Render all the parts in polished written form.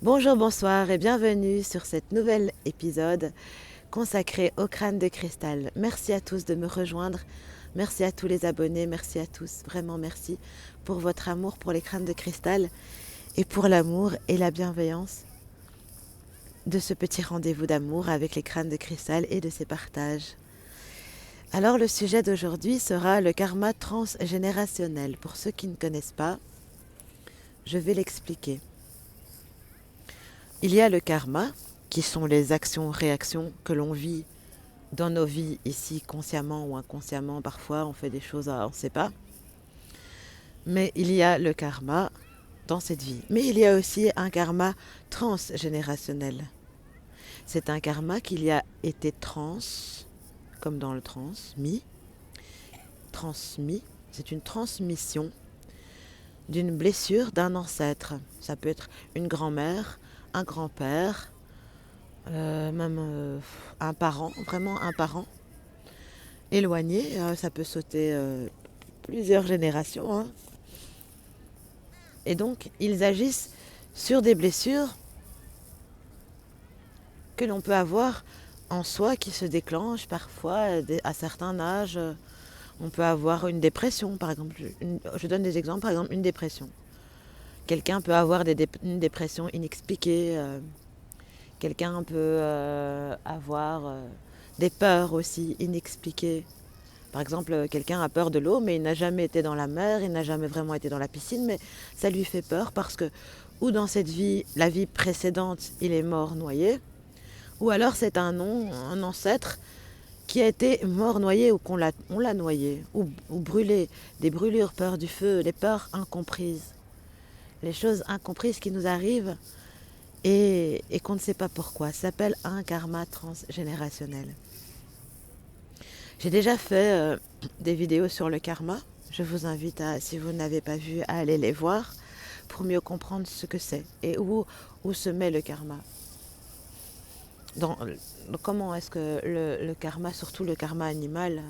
Bonjour, bonsoir et bienvenue sur cet nouvel épisode consacré au crâne de cristal. Merci à tous de me rejoindre, merci à tous les abonnés, merci à tous, vraiment merci pour votre amour pour les crânes de cristal et pour l'amour et la bienveillance de ce petit rendez-vous d'amour avec les crânes de cristal et de ces partages. Alors le sujet d'aujourd'hui sera le karma transgénérationnel. Pour ceux qui ne connaissent pas, je vais l'expliquer. Il y a le karma, qui sont les actions-réactions que l'on vit dans nos vies ici, consciemment ou inconsciemment. Parfois, on fait des choses, on ne sait pas. Mais il y a le karma dans cette vie. Mais il y a aussi un karma transgénérationnel. C'est un karma qui a été comme dans le transmis. C'est une transmission d'une blessure d'un ancêtre. Ça peut être une grand-mère, un grand-père, même un parent, vraiment un parent éloigné. Ça peut sauter plusieurs générations. Hein. Et donc, ils agissent sur des blessures que l'on peut avoir en soi qui se déclenchent parfois à certains âges. On peut avoir une dépression, par exemple. Je donne des exemples, par exemple, une dépression. Quelqu'un peut avoir une dépression inexpliquée. Quelqu'un peut avoir des peurs aussi inexpliquées. Par exemple, quelqu'un a peur de l'eau, mais il n'a jamais été dans la mer, il n'a jamais vraiment été dans la piscine, mais ça lui fait peur parce que, ou dans cette vie, la vie précédente, il est mort noyé, ou alors c'est un ancêtre qui a été mort noyé ou on l'a noyé, ou brûlé, des brûlures, peur du feu, les peurs incomprises, les choses incomprises qui nous arrivent et qu'on ne sait pas pourquoi. Ça s'appelle un karma transgénérationnel. J'ai déjà fait des vidéos sur le karma. Je vous invite, si vous n'avez pas vu, à aller les voir pour mieux comprendre ce que c'est et où se met le karma. Comment est-ce que le karma, surtout le karma animal,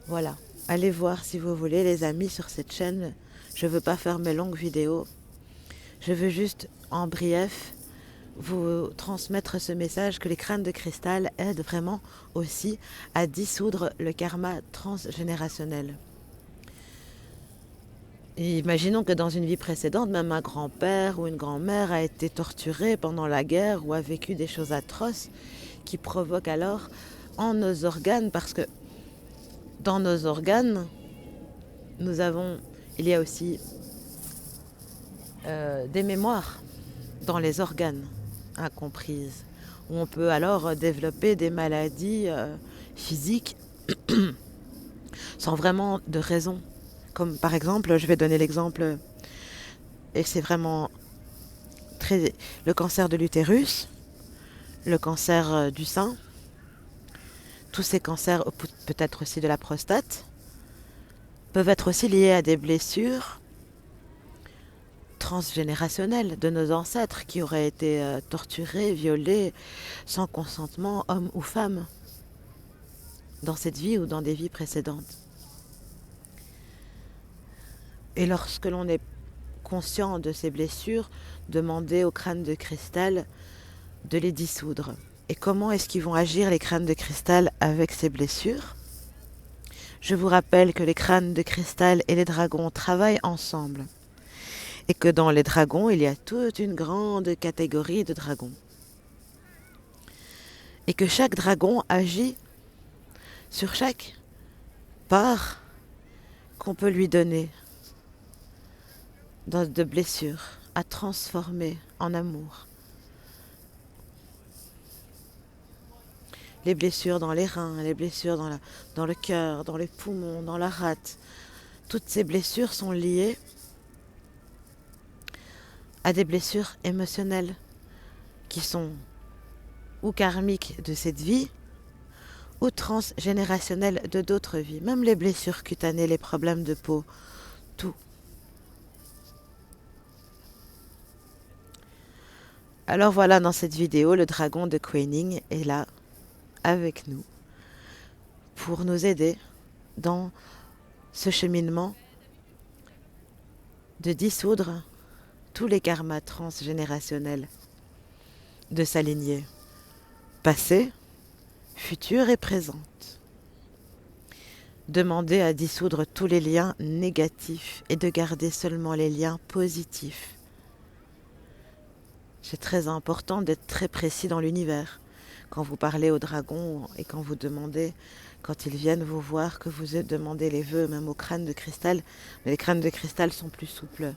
voilà. Allez voir si vous voulez, les amis, sur cette chaîne. Je ne veux pas faire mes longues vidéos. Je veux juste, en brief, vous transmettre ce message que les crânes de cristal aident vraiment aussi à dissoudre le karma transgénérationnel. Et imaginons que dans une vie précédente, même un grand-père ou une grand-mère a été torturé pendant la guerre ou a vécu des choses atroces qui provoquent alors en nos organes, parce que dans nos organes, il y a aussi des mémoires dans les organes incomprises, où on peut alors développer des maladies physiques sans vraiment de raison. Comme par exemple, je vais donner l'exemple, et c'est vraiment le cancer de l'utérus, le cancer du sein, tous ces cancers, peut-être aussi de la prostate, peuvent être aussi liés à des blessures transgénérationnelles de nos ancêtres qui auraient été torturés, violés, sans consentement, hommes ou femmes, dans cette vie ou dans des vies précédentes. Et lorsque l'on est conscient de ces blessures, demandez au crâne de cristal de les dissoudre. Et comment est-ce qu'ils vont agir, les crânes de cristal, avec ces blessures? Je vous rappelle que les crânes de cristal et les dragons travaillent ensemble. Et que dans les dragons, il y a toute une grande catégorie de dragons. Et que chaque dragon agit sur chaque part qu'on peut lui donner de blessures à transformer en amour. Les blessures dans les reins, les blessures dans le cœur, dans les poumons, dans la rate. Toutes ces blessures sont liées à des blessures émotionnelles qui sont ou karmiques de cette vie ou transgénérationnelles de d'autres vies. Même les blessures cutanées, les problèmes de peau, tout. Alors voilà, dans cette vidéo, le dragon de Quaining est là avec nous pour nous aider dans ce cheminement de dissoudre tous les karmas transgénérationnels de sa lignée, passée, future et présente. Demandez à dissoudre tous les liens négatifs et de garder seulement les liens positifs. C'est très important d'être très précis dans l'univers. Quand vous parlez aux dragons et quand vous demandez, quand ils viennent vous voir, que vous demandez les vœux, même aux crânes de cristal, mais les crânes de cristal sont plus souples.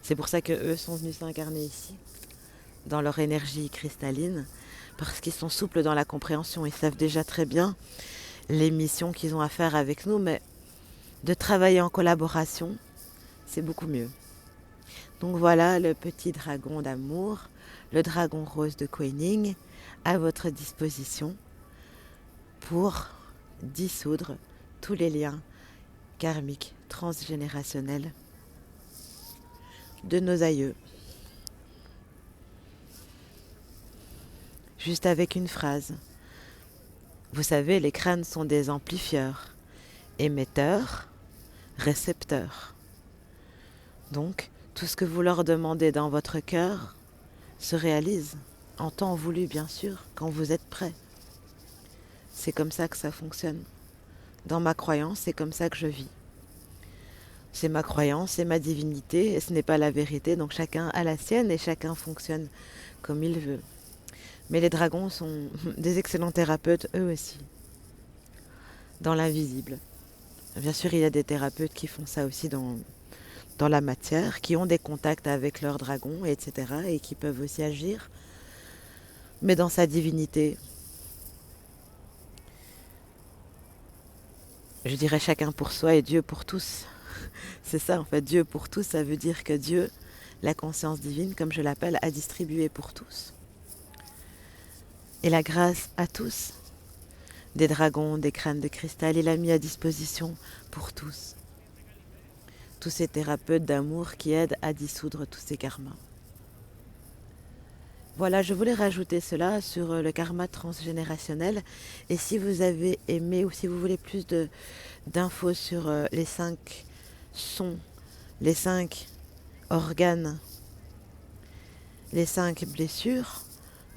C'est pour ça qu'eux sont venus s'incarner ici, dans leur énergie cristalline, parce qu'ils sont souples dans la compréhension. Ils savent déjà très bien les missions qu'ils ont à faire avec nous, mais de travailler en collaboration, c'est beaucoup mieux. Donc voilà le petit dragon d'amour, le dragon rose de Kuei-Ning, à votre disposition pour dissoudre tous les liens karmiques transgénérationnels de nos aïeux. Juste avec une phrase. Vous savez, les crânes sont des amplifieurs, émetteurs, récepteurs. Donc, tout ce que vous leur demandez dans votre cœur se réalise, en temps voulu bien sûr, quand vous êtes prêt. C'est comme ça que ça fonctionne. Dans ma croyance, c'est comme ça que je vis. C'est ma croyance, c'est ma divinité, et ce n'est pas la vérité, donc chacun a la sienne et chacun fonctionne comme il veut. Mais les dragons sont des excellents thérapeutes, eux aussi, dans l'invisible. Bien sûr, il y a des thérapeutes qui font ça aussi dans la matière, qui ont des contacts avec leurs dragons, etc., et qui peuvent aussi agir. Mais dans sa divinité, je dirais chacun pour soi et Dieu pour tous. C'est ça en fait, Dieu pour tous, ça veut dire que Dieu, la conscience divine, comme je l'appelle, a distribué pour tous. Et la grâce à tous, des dragons, des crânes de cristal, il a mis à disposition pour tous. Tous ces thérapeutes d'amour qui aident à dissoudre tous ces karmas. Voilà, je voulais rajouter cela sur le karma transgénérationnel. Et si vous avez aimé ou si vous voulez plus d'infos sur les 5 sons, les 5 organes, les 5 blessures,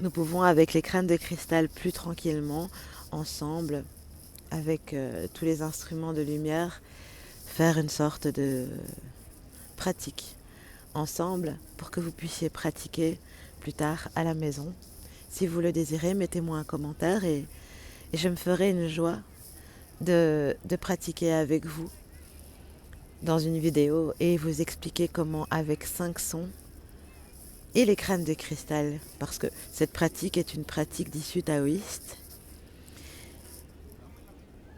nous pouvons avec les crânes de cristal plus tranquillement, ensemble, avec tous les instruments de lumière, faire une sorte de pratique ensemble pour que vous puissiez pratiquer plus tard à la maison. Si vous le désirez, mettez-moi un commentaire et je me ferai une joie de pratiquer avec vous dans une vidéo et vous expliquer comment avec 5 sons et les crânes de cristal, parce que cette pratique est une pratique d'issue taoïste,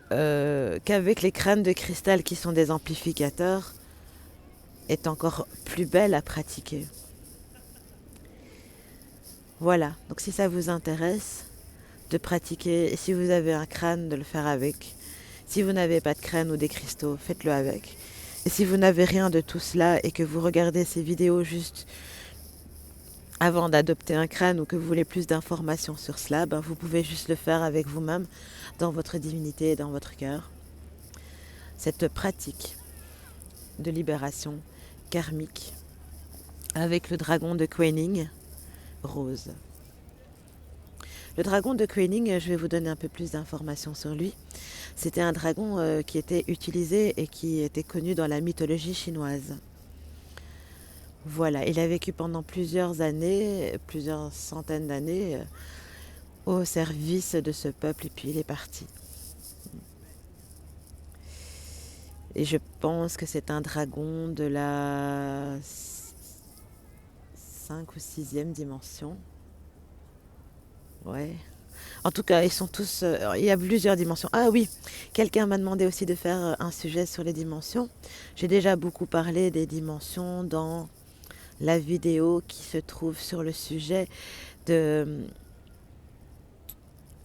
qu'avec les crânes de cristal qui sont des amplificateurs, est encore plus belle à pratiquer. Voilà, donc si ça vous intéresse de pratiquer, et si vous avez un crâne, de le faire avec. Si vous n'avez pas de crâne ou des cristaux, faites-le avec. Et si vous n'avez rien de tout cela et que vous regardez ces vidéos juste avant d'adopter un crâne ou que vous voulez plus d'informations sur cela, ben vous pouvez juste le faire avec vous-même, dans votre divinité et dans votre cœur. Cette pratique de libération karmique avec le dragon de Kuei-Ning, rose. Le dragon de Kuei-Ning, je vais vous donner un peu plus d'informations sur lui. C'était un dragon qui était utilisé et qui était connu dans la mythologie chinoise. Voilà, il a vécu pendant plusieurs années, plusieurs centaines d'années, au service de ce peuple et puis il est parti. Et je pense que c'est un dragon de la 5 ou 6e dimension. Ouais. En tout cas, ils sont tous... il y a plusieurs dimensions. Ah oui, quelqu'un m'a demandé aussi de faire un sujet sur les dimensions. J'ai déjà beaucoup parlé des dimensions dans la vidéo qui se trouve sur le sujet de...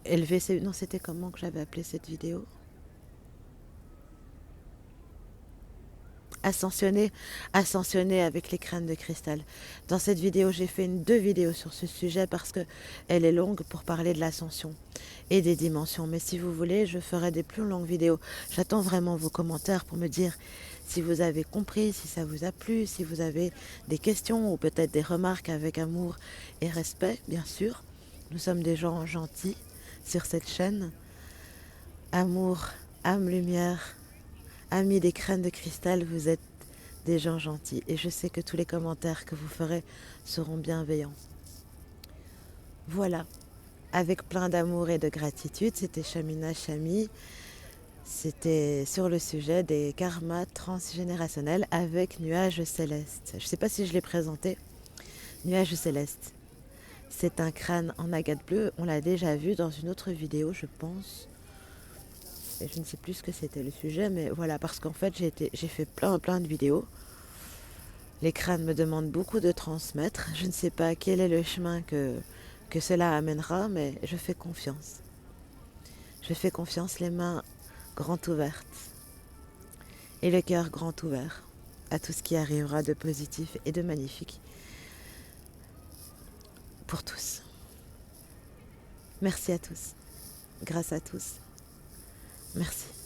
élever ses... Non, c'était comment que j'avais appelé cette vidéo ? Ascensionner avec les crânes de cristal. Dans cette vidéo, j'ai fait 2 vidéos sur ce sujet parce que elle est longue pour parler de l'ascension et des dimensions. Mais si vous voulez, je ferai des plus longues vidéos. J'attends vraiment vos commentaires pour me dire Si vous avez compris, si ça vous a plu, si vous avez des questions ou peut-être des remarques avec amour et respect, bien sûr. Nous sommes des gens gentils sur cette chaîne. Amour, âme, lumière, amis des crânes de cristal, vous êtes des gens gentils. Et je sais que tous les commentaires que vous ferez seront bienveillants. Voilà. Avec plein d'amour et de gratitude, c'était Chamina Chami. C'était sur le sujet des karmas transgénérationnels avec Nuages Célestes. Je ne sais pas si je l'ai présenté. Nuages Célestes. C'est un crâne en agate bleue. On l'a déjà vu dans une autre vidéo, je pense. Et je ne sais plus ce que c'était le sujet, mais voilà, parce qu'en fait, j'ai fait plein de vidéos. Les crânes me demandent beaucoup de transmettre. Je ne sais pas quel est le chemin que cela amènera, mais je fais confiance. Je fais confiance, les mains grand ouvertes et le cœur grand ouvert à tout ce qui arrivera de positif et de magnifique pour tous. Merci à tous, grâce à tous. Merci.